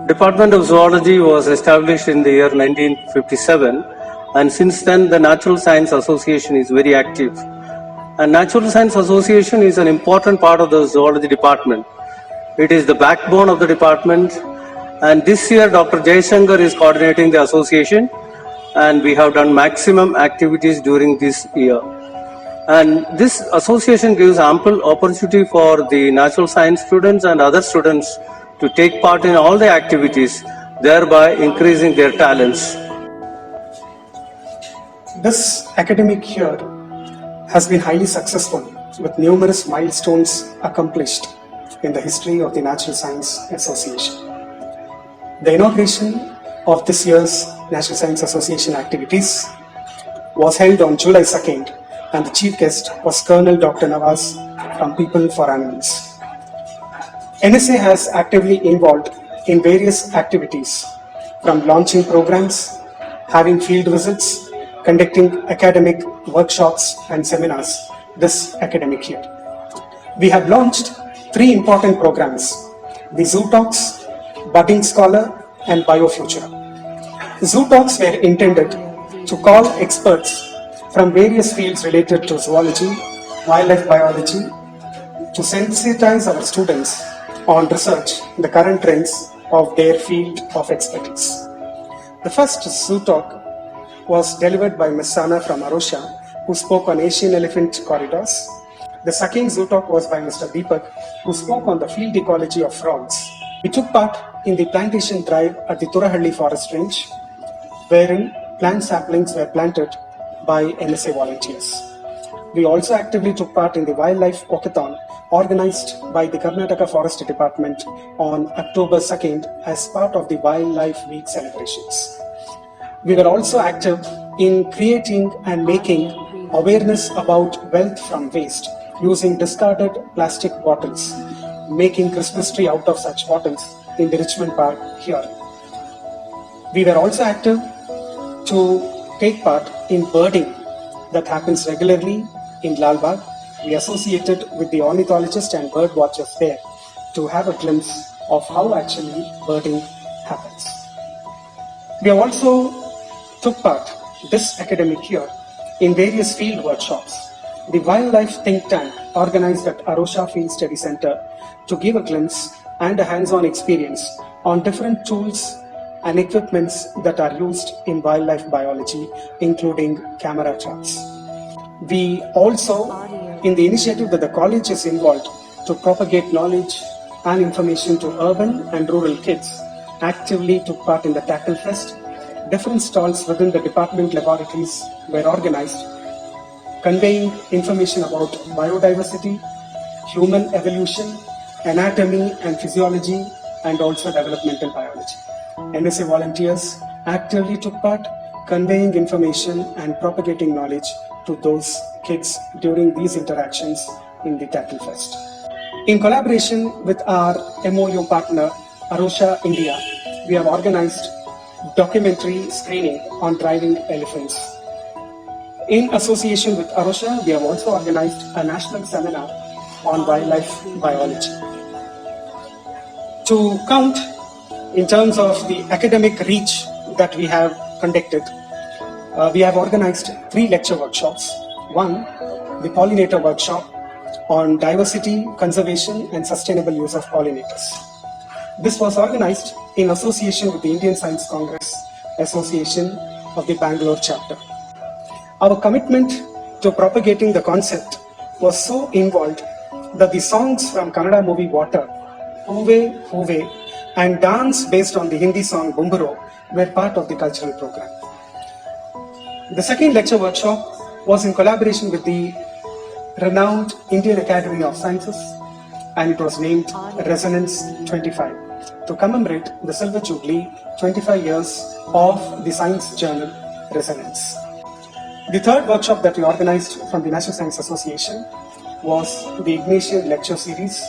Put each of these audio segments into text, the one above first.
Department of Zoology was established in the year 1957, and since then the Natural Science Association is very active. And Natural Science Association is an important part of the Zoology Department. It is the backbone of the department, and this year Dr. Jaishankar is coordinating the association, and we have done maximum activities during this year. And this association gives ample opportunity for the natural science students and other students to take part in all the activities, thereby increasing their talents. This academic year has been highly successful with numerous milestones accomplished in the history of the Natural Science Association. The inauguration of this year's Natural Science Association activities was held on July 2nd, and the chief guest was Colonel Dr. Nawaz from People for Animals. NSA has actively involved in various activities, from launching programs, having field visits, conducting academic workshops and seminars this academic year. We have launched 3 important programs: the Zoo Talks, Budding Scholar, and BioFutura. Zoo Talks were intended to call experts from various fields related to zoology, wildlife biology, to sensitize our students on research, the current trends of their field of expertise. The first Zoo Talk was delivered by Ms. Sana from Arusha, who spoke on Asian elephant corridors. The second Zoo Talk was by Mr. Deepak, who spoke on the field ecology of frogs. We took part in the plantation drive at the Turahalli Forest Range, wherein plant saplings were planted by NSA volunteers. We also actively took part in the Wildlife Walkathon organized by the Karnataka Forest Department on October 2nd as part of the Wildlife Week celebrations. We were also active in creating and making awareness about wealth from waste using discarded plastic bottles, making Christmas tree out of such bottles in the Richmond Park here. We were also active to take part in birding that happens regularly in Lal Bagh. We associated with the ornithologists and bird watchers there to have a glimpse of how actually birding happens. We also took part this academic year in various field workshops. The Wildlife Think Tank organized at Arusha Field Study Center to give a glimpse and a hands-on experience on different tools and equipments that are used in wildlife biology, including camera traps. We also, in the initiative that the college is involved to propagate knowledge and information to urban and rural kids, actively took part in the Tackle Fest. Different stalls within the department laboratories were organized, conveying information about biodiversity, human evolution, anatomy and physiology, and also developmental biology. NSA volunteers actively took part, conveying information and propagating knowledge to those kids during these interactions in the Tackle Fest. In collaboration with our MOU partner, Arusha India, we have organized documentary screening on driving elephants. In association with Arusha, we have also organized a national seminar on wildlife biology. To count in terms of the academic reach that we have conducted, we have organized 3 lecture workshops. One, the pollinator workshop on diversity, conservation and sustainable use of pollinators. This was organized in association with the Indian Science Congress Association of the Bangalore chapter. Our commitment to propagating the concept was so involved that the songs from Kannada movie Water, Hoove Hoove, and dance based on the Hindi song Bumburo were part of the cultural program. The second lecture workshop was in collaboration with the renowned Indian Academy of Sciences, and it was named Resonance 25 to commemorate the Silver Jubilee 25 years of the science journal Resonance. The third workshop that we organized from the National Science Association was the Ignatian Lecture Series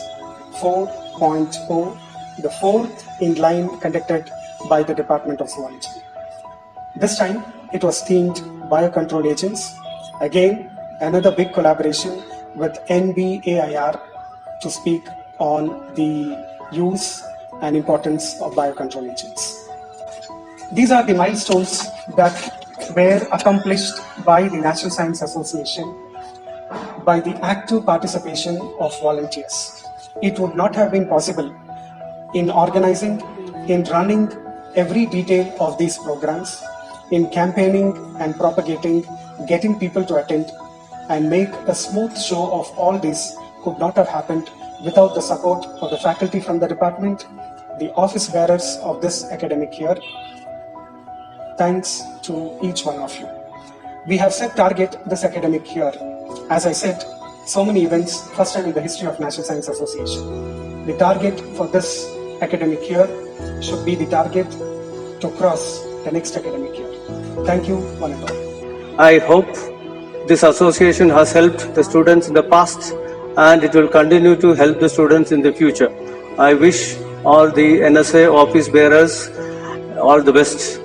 4.0, the 4th in line conducted by the Department of Zoology. This time it was themed Biocontrol Agents. Again, another big collaboration with NBAIR to speak on the use and importance of biocontrol agents. These are the milestones that were accomplished by the Natural Science Association by the active participation of volunteers. It would not have been possible in organizing, in running every detail of these programs, in campaigning and propagating, getting people to attend, and make a smooth show of all this could not have happened without the support of the faculty from the department, the office bearers of this academic year. Thanks to each one of you. We have set target this academic year. As I said, so many events, first time in the history of National Science Association. The target for this academic year should be the target to cross the next academic year. Thank you, one and all. I hope this association has helped the students in the past and it will continue to help the students in the future. I wish all the NSA office bearers all the best.